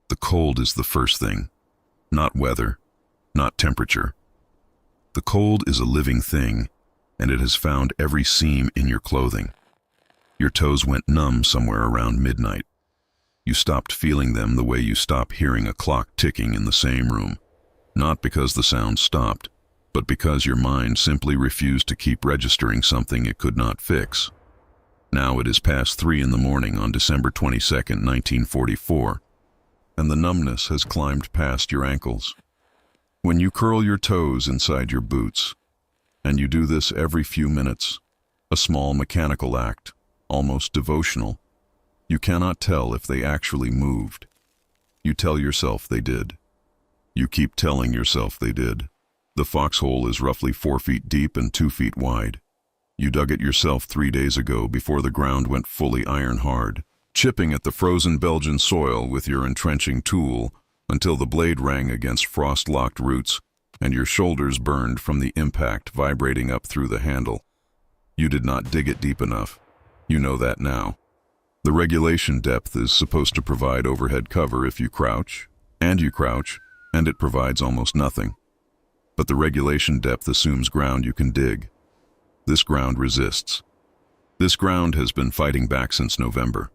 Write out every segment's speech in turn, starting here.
The cold is the first thing, not weather, not temperature. The cold is a living thing, and it has found every seam in your clothing. Your toes went numb somewhere around midnight. You stopped feeling them the way you stop hearing a clock ticking in the same room, not because the sound stopped, but because your mind simply refused to keep registering something it could not fix. Now it is past 3 in the morning on December 22nd, 1944, and the numbness has climbed past your ankles. When you curl your toes inside your boots, and you do this every few minutes, a small mechanical act, almost devotional, you cannot tell if they actually moved. You tell yourself they did. You keep telling yourself they did. The Foxhole is roughly 4 feet deep and 2 feet wide. You dug it yourself 3 days ago before the ground went fully iron hard, chipping at the frozen Belgian soil with your entrenching tool until the blade rang against frost-locked roots and your shoulders burned from the impact vibrating up through the handle. You did not dig it deep enough. You know that now. The regulation depth is supposed to provide overhead cover if you crouch, and it provides almost nothing. But the regulation depth assumes ground you can dig. This ground resists. This ground has been fighting back since November.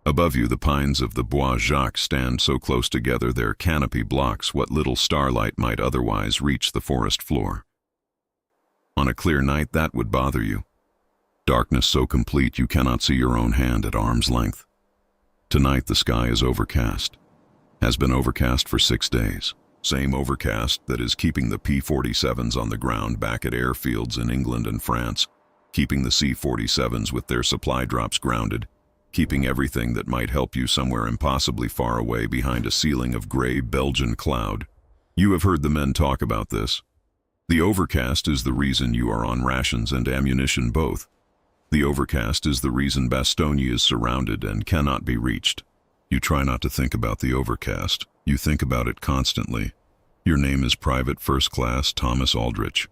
Above you, the pines of the Bois Jacques stand so close together their canopy blocks what little starlight might otherwise reach the forest floor. On a clear night, that would bother you. Darkness so complete you cannot see your own hand at arm's length. Tonight, the sky is overcast. Has been overcast for 6 days. Same overcast that is keeping the P-47s on the ground back at airfields in England and France, keeping the C-47s with their supply drops grounded, keeping everything that might help you somewhere impossibly far away behind a ceiling of gray Belgian cloud. You have heard the men talk about this. The overcast is the reason you are on rations and ammunition both. The overcast is the reason Bastogne is surrounded and cannot be reached. You try not to think about the overcast. You think about it constantly. Your name is Private First Class Thomas Aldrich.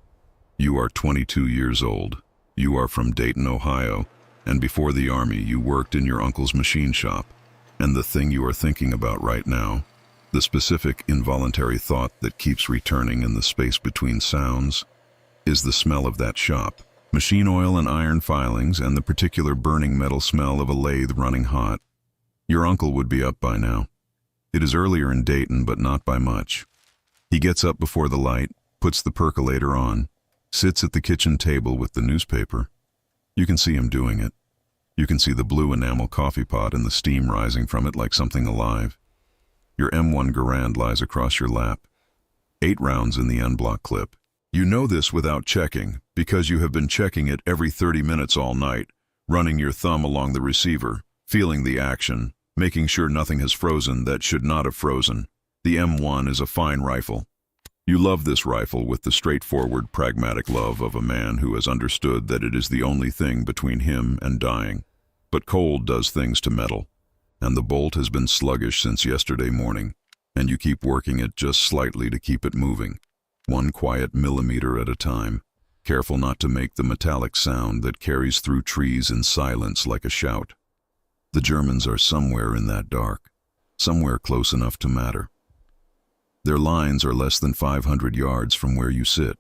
You are 22 years old. You are from Dayton, Ohio, and before the Army you worked in your uncle's machine shop. And the thing you are thinking about right now, the specific involuntary thought that keeps returning in the space between sounds, is the smell of that shop. Machine oil and iron filings and the particular burning metal smell of a lathe running hot. Your uncle would be up by now. It is earlier in Dayton, but not by much. He gets up before the light, puts the percolator on, sits at the kitchen table with the newspaper. You can see him doing it. You can see the blue enamel coffee pot and the steam rising from it like something alive. Your M1 Garand lies across your lap. 8 rounds in the N-block clip. You know this without checking, because you have been checking it every 30 minutes all night, running your thumb along the receiver, feeling the action, making sure nothing has frozen that should not have frozen. The M1 is a fine rifle. You love this rifle with the straightforward, pragmatic love of a man who has understood that it is the only thing between him and dying. But cold does things to metal, and the bolt has been sluggish since yesterday morning, and you keep working it just slightly to keep it moving, 1 quiet millimeter at a time, careful not to make the metallic sound that carries through trees in silence like a shout. The Germans are somewhere in that dark, somewhere close enough to matter. Their lines are less than 500 yards from where you sit.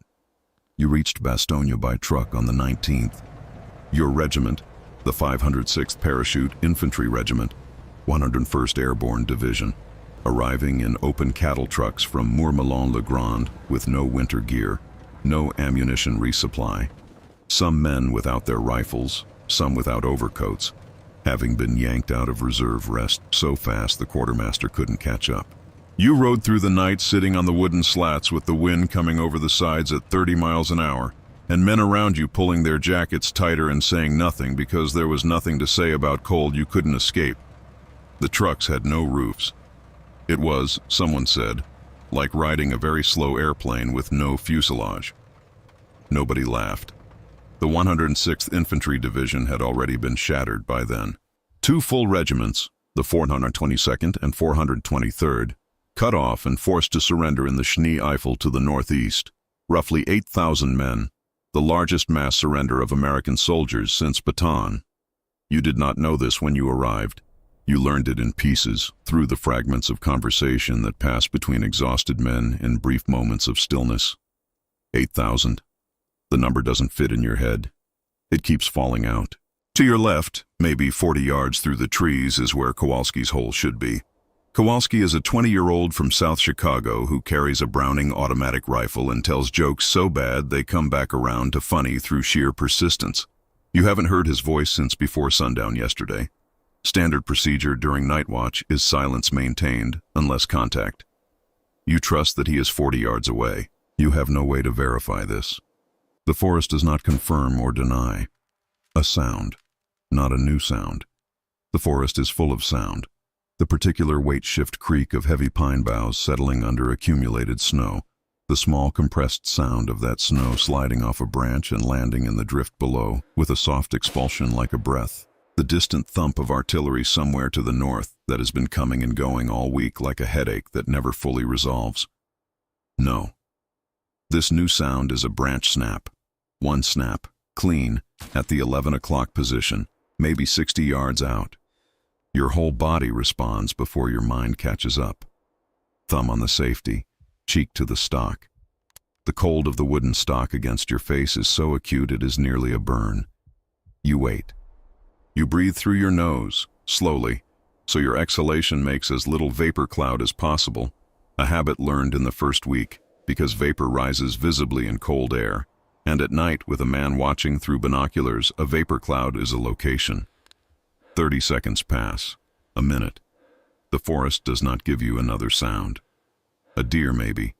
You reached Bastogne by truck on the 19th. Your regiment, the 506th Parachute Infantry Regiment, 101st Airborne Division, arriving in open cattle trucks from Mourmelon-le-Grand with no winter gear, no ammunition resupply. Some men without their rifles, some without overcoats, having been yanked out of reserve rest so fast the quartermaster couldn't catch up. You rode through the night sitting on the wooden slats with the wind coming over the sides at 30 miles an hour, and men around you pulling their jackets tighter and saying nothing because there was nothing to say about cold you couldn't escape. The trucks had no roofs. It was, someone said, like riding a very slow airplane with no fuselage. Nobody laughed. The 106th Infantry Division had already been shattered by then. 2 full regiments, the 422nd and 423rd, cut off and forced to surrender in the Schnee Eifel to the northeast. Roughly 8,000 men, the largest mass surrender of American soldiers since Bataan. You did not know this when you arrived. You learned it in pieces, through the fragments of conversation that pass between exhausted men in brief moments of stillness. 8,000. The number doesn't fit in your head. It keeps falling out. To your left, maybe 40 yards through the trees, is where Kowalski's hole should be. Kowalski is a 20-year-old from South Chicago who carries a Browning automatic rifle and tells jokes so bad they come back around to funny through sheer persistence. You haven't heard his voice since before sundown yesterday. Standard procedure during night watch is silence maintained, unless contact. You trust that he is 40 yards away. You have no way to verify this. The forest does not confirm or deny. A sound, not a new sound. The forest is full of sound. The particular weight-shift creak of heavy pine boughs settling under accumulated snow, the small compressed sound of that snow sliding off a branch and landing in the drift below with a soft expulsion like a breath, the distant thump of artillery somewhere to the north that has been coming and going all week like a headache that never fully resolves. No. This new sound is a branch snap. One snap, clean, at the 11 o'clock position, maybe 60 yards out. Your whole body responds before your mind catches up. Thumb on the safety, cheek to the stock. The cold of the wooden stock against your face is so acute it is nearly a burn. You wait. You breathe through your nose, slowly, so your exhalation makes as little vapor cloud as possible, a habit learned in the first week, because vapor rises visibly in cold air, and at night with a man watching through binoculars, a vapor cloud is a location. 30 seconds pass, a minute. The forest does not give you another sound. A deer, maybe.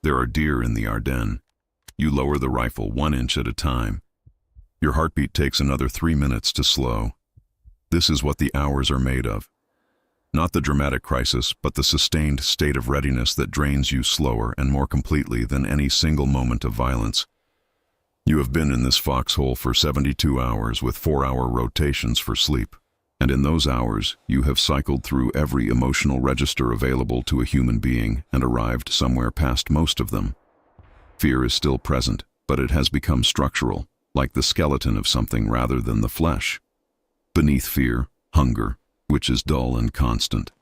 There are deer in the Ardennes. You lower the rifle 1 inch at a time. Your heartbeat takes another 3 minutes to slow. This is what the hours are made of. Not the dramatic crisis, but the sustained state of readiness that drains you slower and more completely than any single moment of violence. You have been in this foxhole for 72 hours with 4-hour rotations for sleep. And in those hours, you have cycled through every emotional register available to a human being and arrived somewhere past most of them. Fear is still present, but it has become structural, like the skeleton of something rather than the flesh. Beneath fear, hunger, which is dull and constant.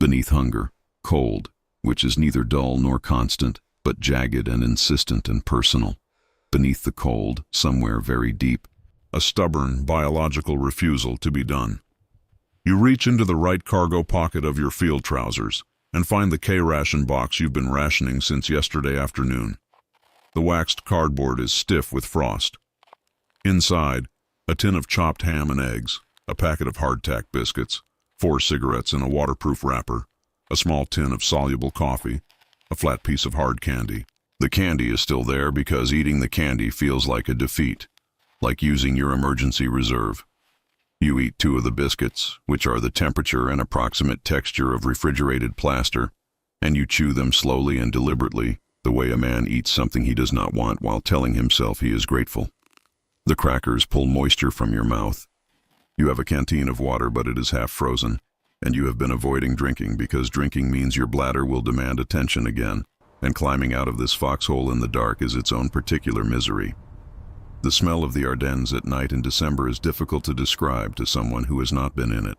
Beneath hunger, cold, which is neither dull nor constant, but jagged and insistent and personal. Beneath the cold, somewhere very deep, a stubborn biological refusal to be done. You reach into the right cargo pocket of your field trousers and find the K-ration box you've been rationing since yesterday afternoon. The waxed cardboard is stiff with frost. Inside, a tin of chopped ham and eggs, a packet of hardtack biscuits, 4 cigarettes in a waterproof wrapper, a small tin of soluble coffee, a flat piece of hard candy. The candy is still there because eating the candy feels like a defeat, like using your emergency reserve. You eat 2 of the biscuits, which are the temperature and approximate texture of refrigerated plaster, and you chew them slowly and deliberately, the way a man eats something he does not want while telling himself he is grateful. The crackers pull moisture from your mouth. You have a canteen of water, but it is half frozen, and you have been avoiding drinking because drinking means your bladder will demand attention again, and climbing out of this foxhole in the dark is its own particular misery. The smell of the Ardennes at night in December is difficult to describe to someone who has not been in it.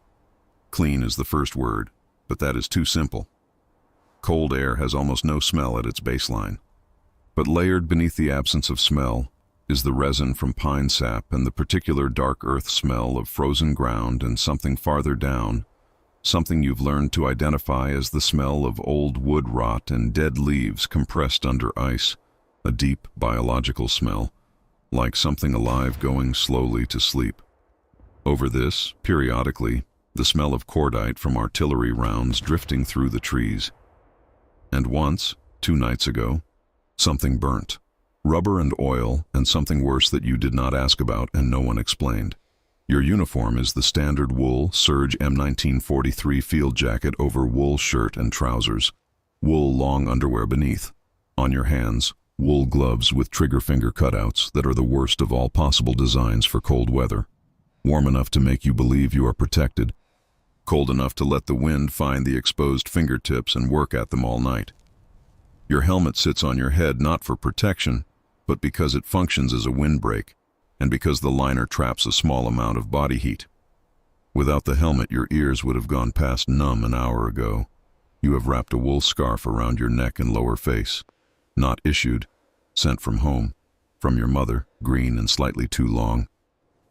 Clean is the first word, but that is too simple. Cold air has almost no smell at its baseline. But layered beneath the absence of smell is the resin from pine sap and the particular dark earth smell of frozen ground, and something farther down, something you've learned to identify as the smell of old wood rot and dead leaves compressed under ice, a deep biological smell, like something alive going slowly to sleep. Over this, periodically, the smell of cordite from artillery rounds drifting through the trees. And once, 2 nights ago, something burnt. Rubber and oil, and something worse that you did not ask about and no one explained. Your uniform is the standard wool serge M1943 field jacket over wool shirt and trousers, wool long underwear beneath. On your hands, wool gloves with trigger finger cutouts that are the worst of all possible designs for cold weather. Warm enough to make you believe you are protected, cold enough to let the wind find the exposed fingertips and work at them all night. Your helmet sits on your head not for protection, but because it functions as a windbreak, and because the liner traps a small amount of body heat. Without the helmet, your ears would have gone past numb an hour ago. You have wrapped a wool scarf around your neck and lower face. Not issued, sent from home, from your mother, green and slightly too long.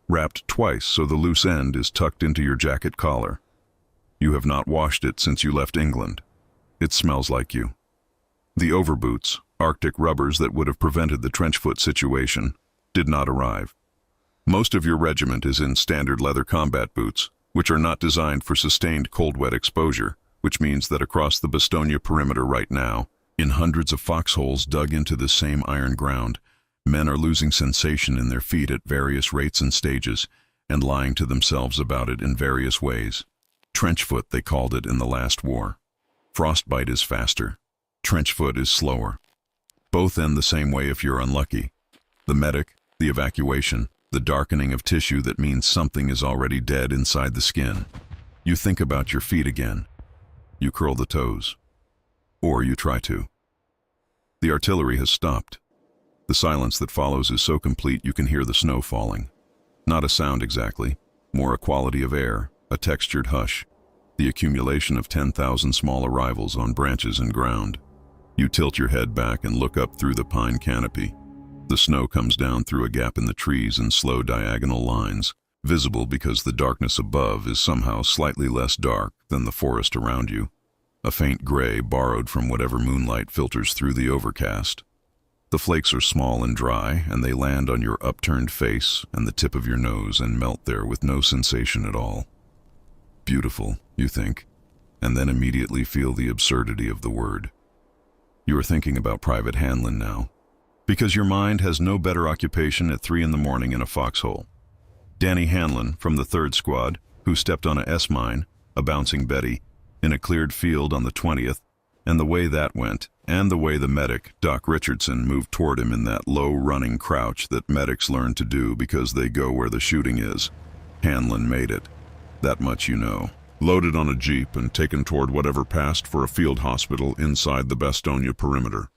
Wrapped twice so the loose end is tucked into your jacket collar. You have not washed it since you left England. It smells like you. The overboots, Arctic rubbers that would have prevented the trenchfoot situation, did not arrive. Most of your regiment is in standard leather combat boots, which are not designed for sustained cold-wet exposure, which means that across the Bastogne perimeter right now, in hundreds of foxholes dug into the same iron ground, men are losing sensation in their feet at various rates and stages, and lying to themselves about it in various ways. Trenchfoot, they called it in the last war. Frostbite is faster. Trenchfoot is slower. Both end the same way if you're unlucky. The medic, the evacuation, the darkening of tissue that means something is already dead inside the skin. You think about your feet again. You curl the toes. Or you try to. The artillery has stopped. The silence that follows is so complete you can hear the snow falling. Not a sound exactly, more a quality of air, a textured hush, the accumulation of 10,000 small arrivals on branches and ground. You tilt your head back and look up through the pine canopy. The snow comes down through a gap in the trees in slow diagonal lines, visible because the darkness above is somehow slightly less dark than the forest around you, a faint gray borrowed from whatever moonlight filters through the overcast. The flakes are small and dry, and they land on your upturned face and the tip of your nose and melt there with no sensation at all. Beautiful, you think, and then immediately feel the absurdity of the word. You are thinking about Private Hanlon now, because your mind has no better occupation at 3 a.m. in a foxhole. Danny Hanlon from the 3rd Squad, who stepped on a S-mine, a bouncing Betty, in a cleared field on the 20th, and the way that went, and the way the medic, Doc Richardson, moved toward him in that low running crouch that medics learn to do because they go where the shooting is. Hanlon made it. That much you know. Loaded on a jeep and taken toward whatever passed for a field hospital inside the Bastogne perimeter.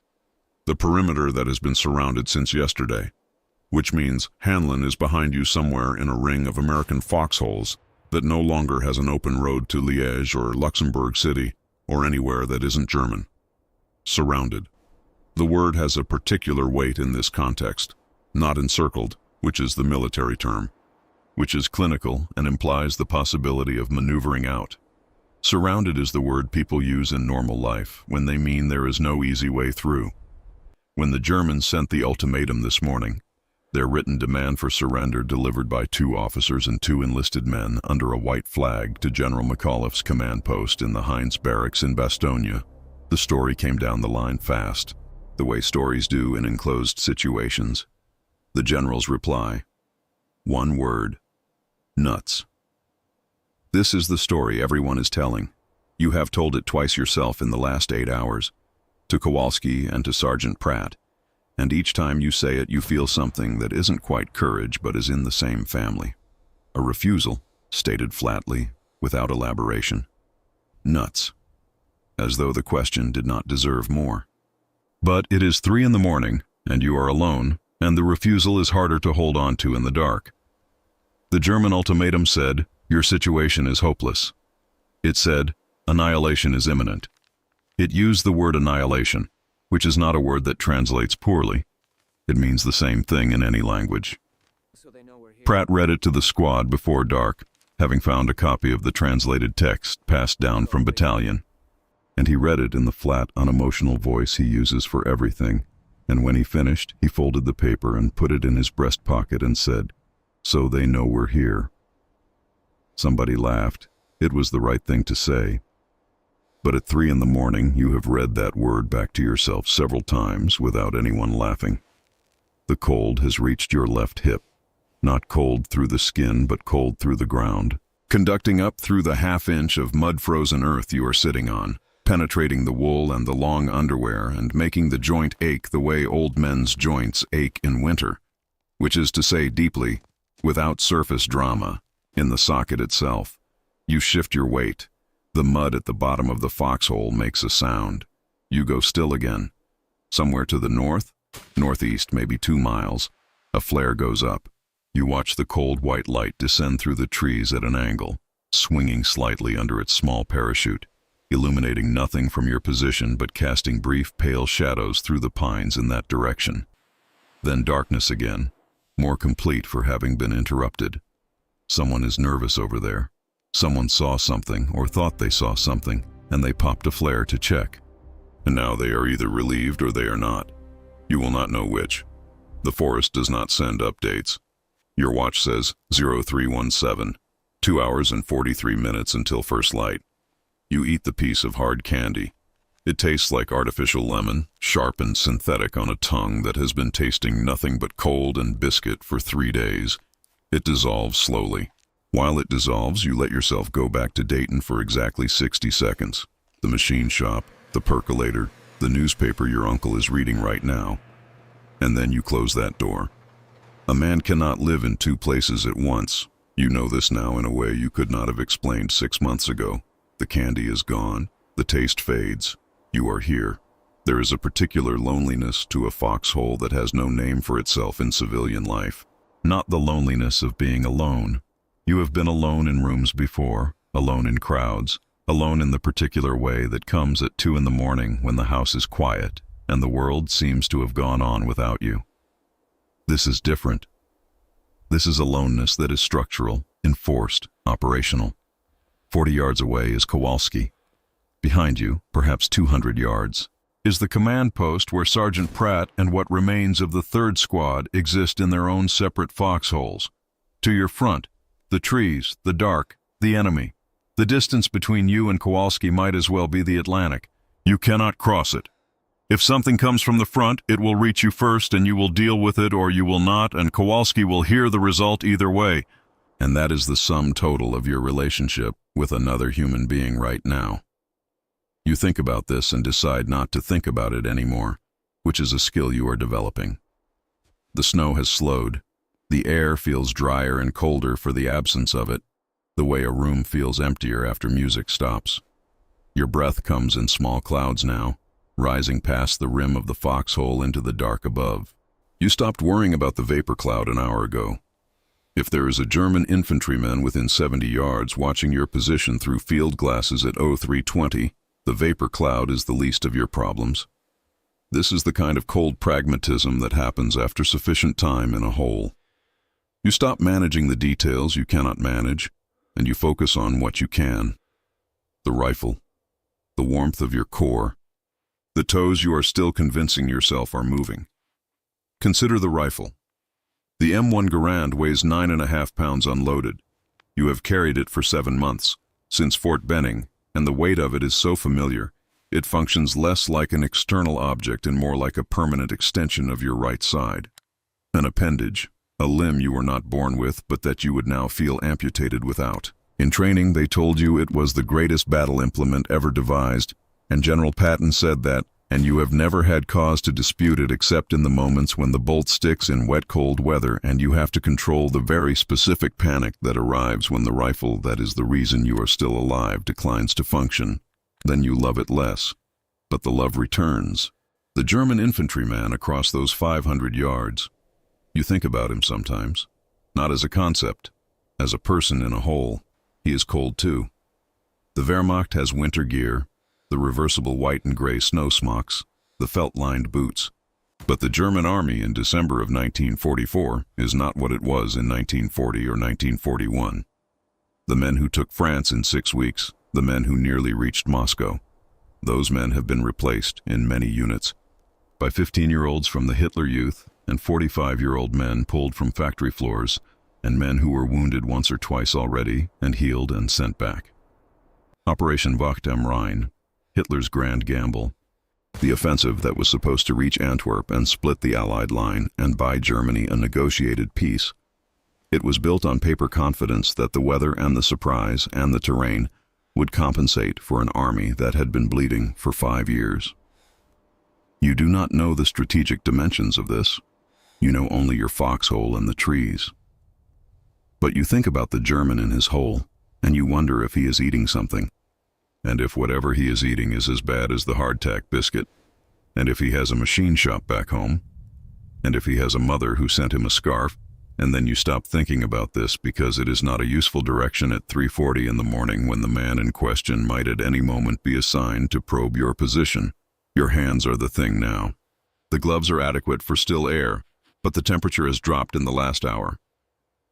The perimeter that has been surrounded since yesterday. Which means Hanlon is behind you somewhere in a ring of American foxholes that no longer has an open road to Liège or Luxembourg City or anywhere that isn't German. Surrounded. The word has a particular weight in this context, not encircled, which is the military term, which is clinical and implies the possibility of maneuvering out. Surrounded is the word people use in normal life when they mean there is no easy way through. When the Germans sent the ultimatum this morning, their written demand for surrender delivered by 2 officers and 2 enlisted men under a white flag to General McAuliffe's command post in the Heinz barracks in Bastogne, the story came down the line fast, the way stories do in enclosed situations. The general's reply: 1 word. Nuts. This is the story everyone is telling. You have told it twice yourself in the last 8 hours, to Kowalski and to Sergeant Pratt, and each time you say it you feel something that isn't quite courage but is in the same family. A refusal, stated flatly, without elaboration. Nuts. As though the question did not deserve more. But it is 3 a.m, and you are alone, and the refusal is harder to hold on to in the dark. The German ultimatum said, your situation is hopeless. It said, annihilation is imminent. It used the word annihilation, which is not a word that translates poorly. It means the same thing in any language. Pratt read it to the squad before dark, having found a copy of the translated text passed down from battalion. And he read it in the flat, unemotional voice he uses for everything, and when he finished, he folded the paper and put it in his breast pocket and said, so they know we're here. Somebody laughed. It was the right thing to say. But at 3 a.m, you have read that word back to yourself several times without anyone laughing. The cold has reached your left hip, not cold through the skin, but cold through the ground, conducting up through the half-inch of mud-frozen earth you are sitting on, penetrating the wool and the long underwear and making the joint ache the way old men's joints ache in winter, which is to say deeply, without surface drama, in the socket itself. You shift your weight. The mud at the bottom of the foxhole makes a sound. You go still again. Somewhere to the north, northeast, maybe 2 miles, a flare goes up. You watch the cold white light descend through the trees at an angle. swinging slightly under its small parachute, illuminating nothing from your position but casting brief pale shadows through the pines in that direction. Then darkness again, more complete for having been interrupted. Someone is nervous over there. Someone saw something or thought they saw something, and they popped a flare to check. And now they are either relieved or they are not. You will not know which. The forest does not send updates. Your watch says 0317, 2 hours and 43 minutes until first light. You eat the piece of hard candy. It tastes like artificial lemon, sharp and synthetic on a tongue that has been tasting nothing but cold and biscuit for 3 days. It dissolves slowly. While it dissolves, you let yourself go back to Dayton for exactly 60 seconds. The machine shop, the percolator, the newspaper your uncle is reading right now. And then you close that door. A man cannot live in 2 places at once. You know this now in a way you could not have explained 6 months ago. The candy is gone. The taste fades. You are here. There is a particular loneliness to a foxhole that has no name for itself in civilian life. Not the loneliness of being alone. You have been alone in rooms before, alone in crowds, alone in the particular way that comes at 2 in the morning when the house is quiet and the world seems to have gone on without you. This is different. This is aloneness that is structural, enforced, operational. 40 yards away is Kowalski. Behind you, perhaps 200 yards, is the command post where Sergeant Pratt and what remains of the 3rd Squad exist in their own separate foxholes. To your front, the trees, the dark, the enemy. The distance between you and Kowalski might as well be the Atlantic. You cannot cross it. If something comes from the front, it will reach you first and you will deal with it or you will not, and Kowalski will hear the result either way. And that is the sum total of your relationship with another human being right now. You think about this and decide not to think about it anymore, which is a skill you are developing. The snow has slowed. The air feels drier and colder for the absence of it, the way a room feels emptier after music stops. Your breath comes in small clouds now, rising past the rim of the foxhole into the dark above. You stopped worrying about the vapor cloud an hour ago. If there is a German infantryman within 70 yards watching your position through field glasses at 0320, the vapor cloud is the least of your problems. This is the kind of cold pragmatism that happens after sufficient time in a hole. You stop managing the details you cannot manage, and you focus on what you can. The rifle, the warmth of your core, the toes you are still convincing yourself are moving. Consider the rifle. The M1 Garand weighs 9.5 pounds unloaded. You have carried it for 7 months, since Fort Benning, and the weight of it is so familiar, it functions less like an external object and more like a permanent extension of your right side. An appendage, a limb you were not born with but that you would now feel amputated without. In training, they told you it was the greatest battle implement ever devised, and General Patton said that, and you have never had cause to dispute it except in the moments when the bolt sticks in wet cold weather and you have to control the very specific panic that arrives when the rifle that is the reason you are still alive declines to function. Then you love it less. But the love returns. The German infantryman across those 500 yards. You think about him sometimes. Not as a concept. As a person in a hole. He is cold too. The Wehrmacht has winter gear, the reversible white and gray snow smocks, the felt-lined boots. But the German army in December of 1944 is not what it was in 1940 or 1941. The men who took France in 6 weeks, the men who nearly reached Moscow, those men have been replaced in many units by 15-year-olds from the Hitler Youth and 45-year-old men pulled from factory floors and men who were wounded once or twice already and healed and sent back. Operation Wacht am Rhein, Hitler's grand gamble, the offensive that was supposed to reach Antwerp and split the Allied line and buy Germany a negotiated peace. It was built on paper confidence that the weather and the surprise and the terrain would compensate for an army that had been bleeding for 5 years. You do not know the strategic dimensions of this. You know only your foxhole and the trees. But you think about the German in his hole, and you wonder if he is eating something, and if whatever he is eating is as bad as the hardtack biscuit, and if he has a machine shop back home, and if he has a mother who sent him a scarf, And then you stop thinking about this because it is not a useful direction at 3:40 in the morning when the man in question might at any moment be assigned to probe your position. Your hands are the thing now. The gloves are adequate for still air, but the temperature has dropped in the last hour.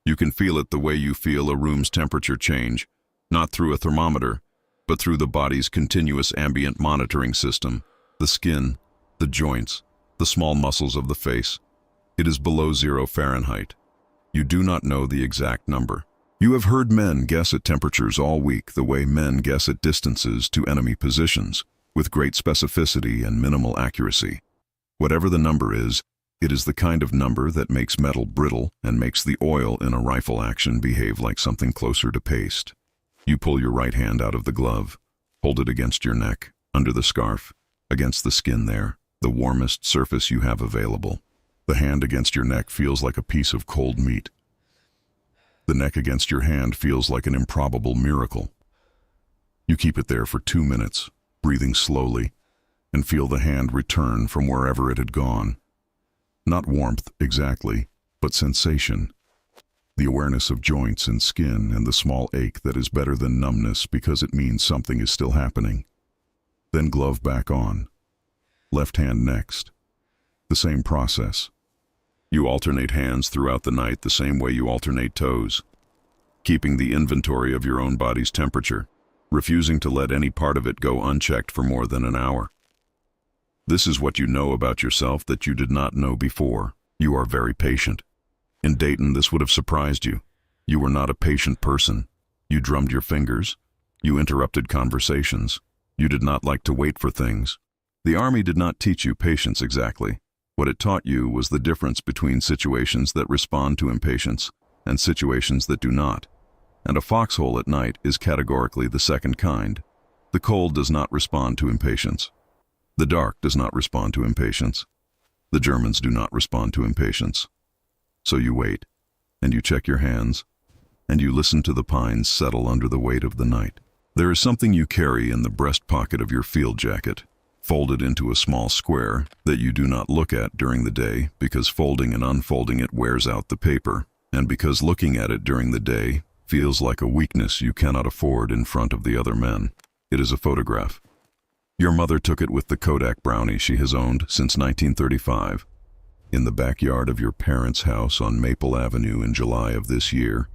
You can feel it the way you feel a room's temperature change, not through a thermometer, but through the body's continuous ambient monitoring system, the skin, the joints, the small muscles of the face. It is below 0 Fahrenheit. You do not know the exact number. You have heard men guess at temperatures all week the way men guess at distances to enemy positions, with great specificity and minimal accuracy. Whatever the number is, it is the kind of number that makes metal brittle and makes the oil in a rifle action behave like something closer to paste. You pull your right hand out of the glove, hold it against your neck, under the scarf, against the skin there, the warmest surface you have available. The hand against your neck feels like a piece of cold meat. The neck against your hand feels like an improbable miracle. You keep it there for 2 minutes, breathing slowly, and feel the hand return from wherever it had gone. Not warmth exactly, but sensation. The awareness of joints and skin and the small ache that is better than numbness because it means something is still happening. Then glove back on. Left hand next. The same process. You alternate hands throughout the night the same way you alternate toes, keeping the inventory of your own body's temperature, refusing to let any part of it go unchecked for more than an hour. This is what you know about yourself that you did not know before. You are very patient. In Dayton, this would have surprised you. You were not a patient person. You drummed your fingers. You interrupted conversations. You did not like to wait for things. The Army did not teach you patience exactly. What it taught you was the difference between situations that respond to impatience and situations that do not. And a foxhole at night is categorically the second kind. The cold does not respond to impatience. The dark does not respond to impatience. The Germans do not respond to impatience. So you wait, and you check your hands, and you listen to the pines settle under the weight of the night. There is something you carry in the breast pocket of your field jacket, folded into a small square that you do not look at during the day because folding and unfolding it wears out the paper, and because looking at it during the day feels like a weakness you cannot afford in front of the other men. It is a photograph. Your mother took it with the Kodak Brownie she has owned since 1935. In the backyard of your parents' house on Maple Avenue in July of this year,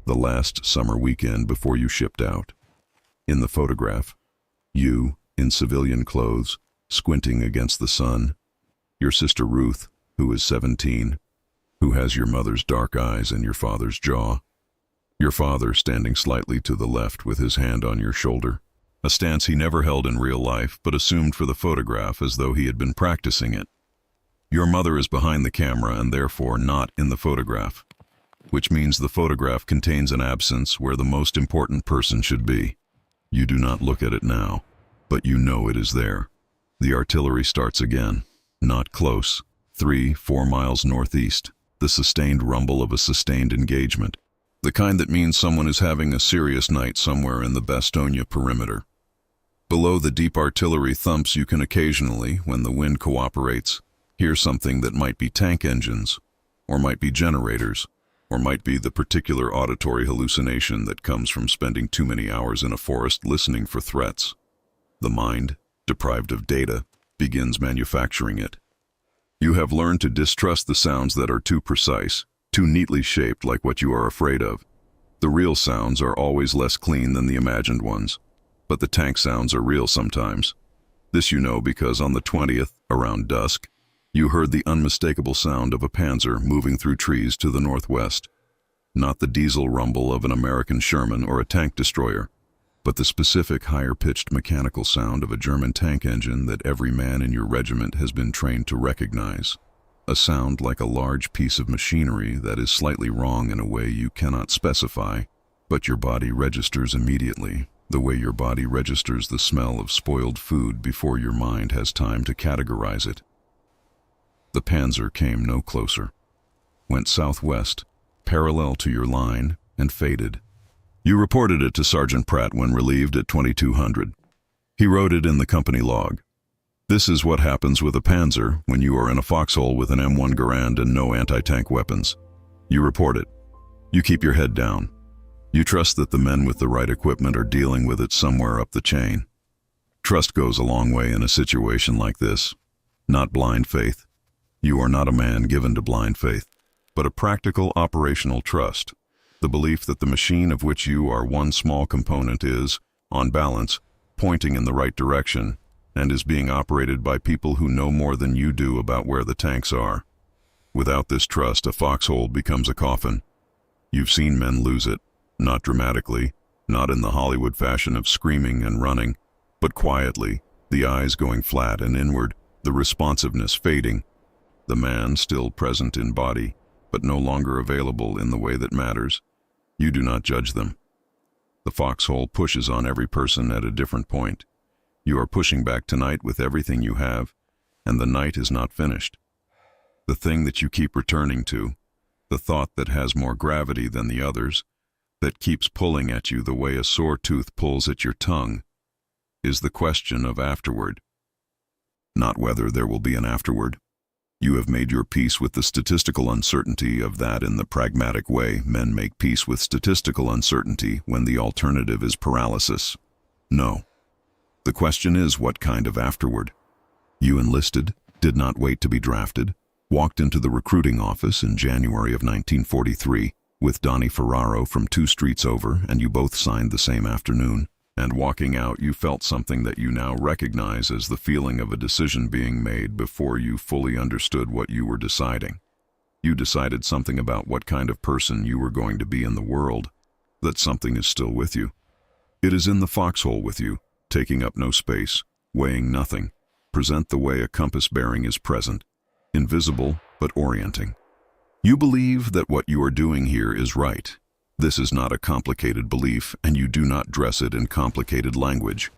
the last summer weekend before you shipped out. In the photograph, you, in civilian clothes, squinting against the sun, your sister Ruth, who is 17, who has your mother's dark eyes and your father's jaw, your father standing slightly to the left with his hand on your shoulder, a stance he never held in real life but assumed for the photograph as though he had been practicing it. Your mother is behind the camera and therefore not in the photograph, which means the photograph contains an absence where the most important person should be. You do not look at it now, but you know it is there. The artillery starts again. Not close. 3-4 miles northeast. The sustained rumble of a sustained engagement. The kind that means someone is having a serious night somewhere in the Bastogne perimeter. Below the deep artillery thumps you can occasionally, when the wind cooperates, hear something that might be tank engines, or might be generators, or might be the particular auditory hallucination that comes from spending too many hours in a forest listening for threats. The mind, deprived of data, begins manufacturing it. You have learned to distrust the sounds that are too precise, too neatly shaped like what you are afraid of. The real sounds are always less clean than the imagined ones, but the tank sounds are real sometimes. This you know because on the 20th, around dusk, you heard the unmistakable sound of a panzer moving through trees to the northwest. Not the diesel rumble of an American Sherman or a tank destroyer, but the specific higher-pitched mechanical sound of a German tank engine that every man in your regiment has been trained to recognize. A sound like a large piece of machinery that is slightly wrong in a way you cannot specify, but your body registers immediately, the way your body registers the smell of spoiled food before your mind has time to categorize it. The Panzer came no closer, went southwest, parallel to your line, and faded. You reported it to Sergeant Pratt when relieved at 2200. He wrote it in the company log. This is what happens with a Panzer when you are in a foxhole with an M1 Garand and no anti-tank weapons. You report it. You keep your head down. You trust that the men with the right equipment are dealing with it somewhere up the chain. Trust goes a long way in a situation like this. Not blind faith. You are not a man given to blind faith, but a practical operational trust. The belief that the machine of which you are one small component is, on balance, pointing in the right direction, and is being operated by people who know more than you do about where the tanks are. Without this trust, a foxhole becomes a coffin. You've seen men lose it, not dramatically, not in the Hollywood fashion of screaming and running, but quietly, the eyes going flat and inward, the responsiveness fading, the man still present in body, but no longer available in the way that matters. You do not judge them. The foxhole pushes on every person at a different point. You are pushing back tonight with everything you have, and the night is not finished. The thing that you keep returning to, the thought that has more gravity than the others, that keeps pulling at you the way a sore tooth pulls at your tongue, is the question of afterward. Not whether there will be an afterward. You have made your peace with the statistical uncertainty of that in the pragmatic way men make peace with statistical uncertainty when the alternative is paralysis. No. The question is what kind of afterward. You enlisted, did not wait to be drafted, walked into the recruiting office in January of 1943 with Donnie Ferraro from 2 streets over, and you both signed the same afternoon. And walking out, you felt something that you now recognize as the feeling of a decision being made before you fully understood what you were deciding. You decided something about what kind of person you were going to be in the world, that something is still with you. It is in the foxhole with you, taking up no space, weighing nothing, present the way a compass bearing is present, invisible but orienting. You believe that what you are doing here is right. This is not a complicated belief, and you do not dress it in complicated language.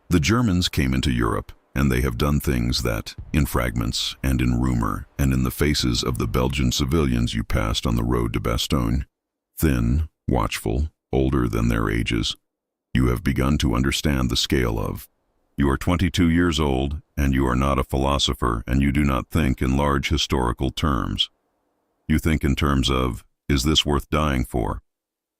The Germans came into Europe, and they have done things that, in fragments and in rumor and in the faces of the Belgian civilians you passed on the road to Bastogne, thin, watchful, older than their ages, you have begun to understand the scale of. You are 22 years old, and you are not a philosopher, and you do not think in large historical terms. You think in terms of, is this worth dying for?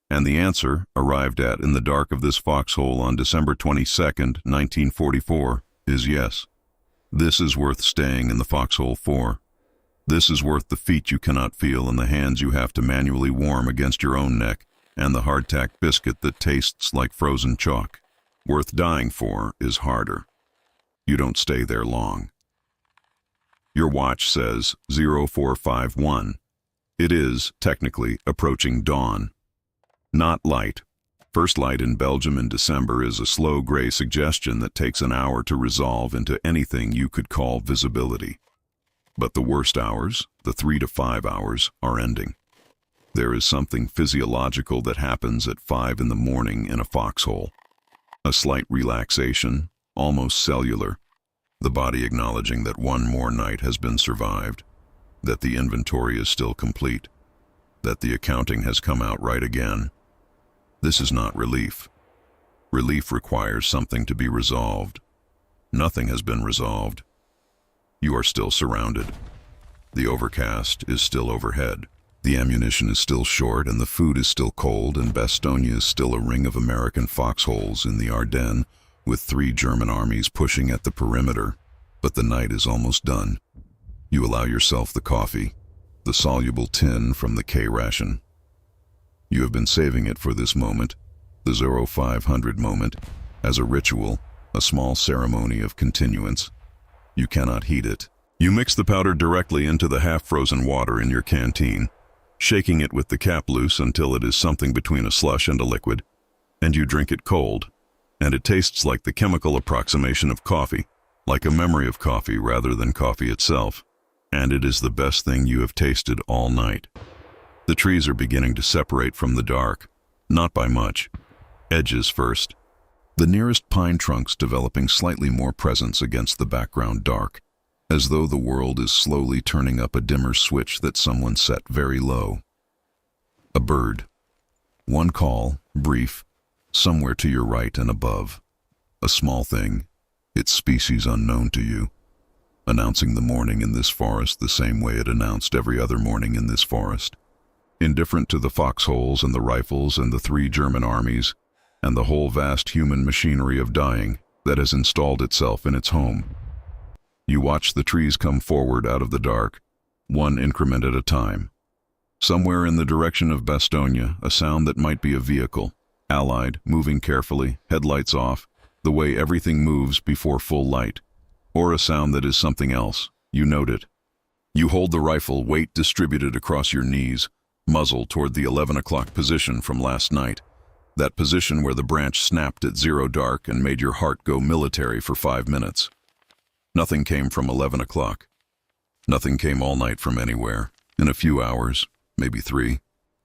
And the answer, arrived at in the dark of this foxhole on December 22nd, 1944, is yes. This is worth staying in the foxhole for. This is worth the feet you cannot feel and the hands you have to manually warm against your own neck, and the hardtack biscuit that tastes like frozen chalk. Worth dying for is harder. You don't stay there long. Your watch says 0451. It is, technically, approaching dawn. Not light. First light in Belgium in December is a slow gray suggestion that takes an hour to resolve into anything you could call visibility. But the worst hours, the 3 to 5 hours, are ending. There is something physiological that happens at 5 in the morning in a foxhole. A slight relaxation, almost cellular. The body acknowledging that one more night has been survived, that the inventory is still complete, that the accounting has come out right again. This is not relief. Relief requires something to be resolved. Nothing has been resolved. You are still surrounded. The overcast is still overhead. The ammunition is still short and the food is still cold, and Bastogne is still a ring of American foxholes in the Ardennes with 3 German armies pushing at the perimeter. But the night is almost done. You allow yourself the coffee, the soluble tin from the K ration. You have been saving it for this moment, the 0500 moment, as a ritual, a small ceremony of continuance. You cannot heat it. You mix the powder directly into the half-frozen water in your canteen, shaking it with the cap loose until it is something between a slush and a liquid, and you drink it cold, and it tastes like the chemical approximation of coffee, like a memory of coffee rather than coffee itself, and it is the best thing you have tasted all night. The trees are beginning to separate from the dark, not by much. Edges first. The nearest pine trunks developing slightly more presence against the background dark, as though the world is slowly turning up a dimmer switch that someone set very low. A bird. One call, brief, somewhere to your right and above. A small thing, its species unknown to you, announcing the morning in this forest the same way it announced every other morning in this forest. indifferent to the foxholes and the rifles and the 3 German armies, and the whole vast human machinery of dying that has installed itself in its home. You watch the trees come forward out of the dark, one increment at a time. Somewhere in the direction of Bastogne, a sound that might be a vehicle, allied, moving carefully, headlights off, the way everything moves before full light. Or a sound that is something else. You note it. You hold the rifle, weight distributed across your knees, muzzle toward the 11 o'clock position from last night. That position where the branch snapped at 0 dark and made your heart go military for 5 minutes. Nothing came from 11 o'clock. Nothing came all night from anywhere. In a few hours, maybe 3,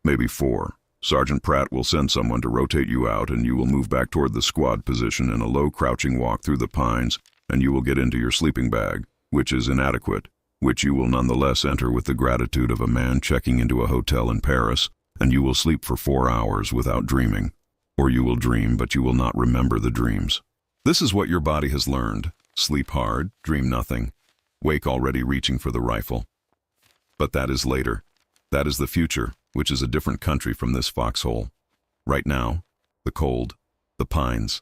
maybe 4, Sergeant Pratt will send someone to rotate you out and you will move back toward the squad position in a low crouching walk through the pines, and you will get into your sleeping bag, which is inadequate, which you will nonetheless enter with the gratitude of a man checking into a hotel in Paris, and you will sleep for 4 hours without dreaming. Or you will dream, but you will not remember the dreams. This is what your body has learned. Sleep hard, dream nothing, wake already reaching for the rifle. But that is later. That is the future, which is a different country from this foxhole. Right now, the cold, the pines,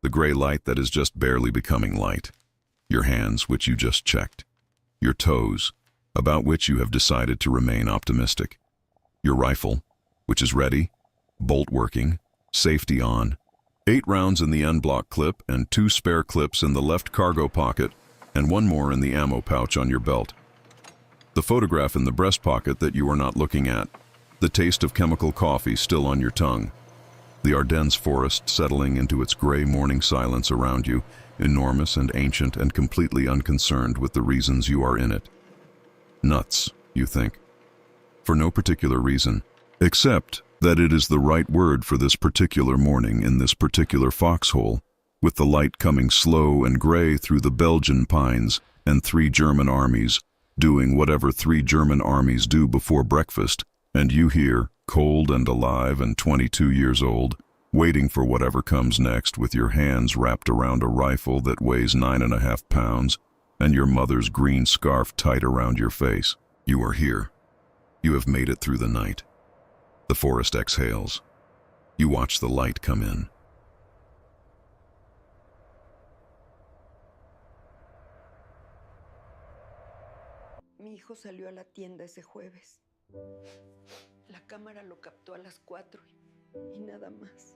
the gray light that is just barely becoming light. Your hands, which you just checked. Your toes, about which you have decided to remain optimistic. Your rifle, which is ready, bolt working, safety on, 8 rounds in the unblocked clip and 2 spare clips in the left cargo pocket and 1 more in the ammo pouch on your belt. The photograph in the breast pocket that you are not looking at. The taste of chemical coffee still on your tongue. The Ardennes forest settling into its gray morning silence around you, enormous and ancient and completely unconcerned with the reasons you are in it. Nuts, you think. For no particular reason, except that it is the right word for this particular morning in this particular foxhole, with the light coming slow and gray through the Belgian pines and 3 German armies, doing whatever 3 German armies do before breakfast, and you here, cold and alive and 22 years old, waiting for whatever comes next with your hands wrapped around a rifle that weighs 9.5 pounds and your mother's green scarf tight around your face. You are here. You have made it through the night. The forest exhales. You watch the light come in. Mi hijo salió a la tienda ese jueves. La cámara lo captó a las 4 y nada más.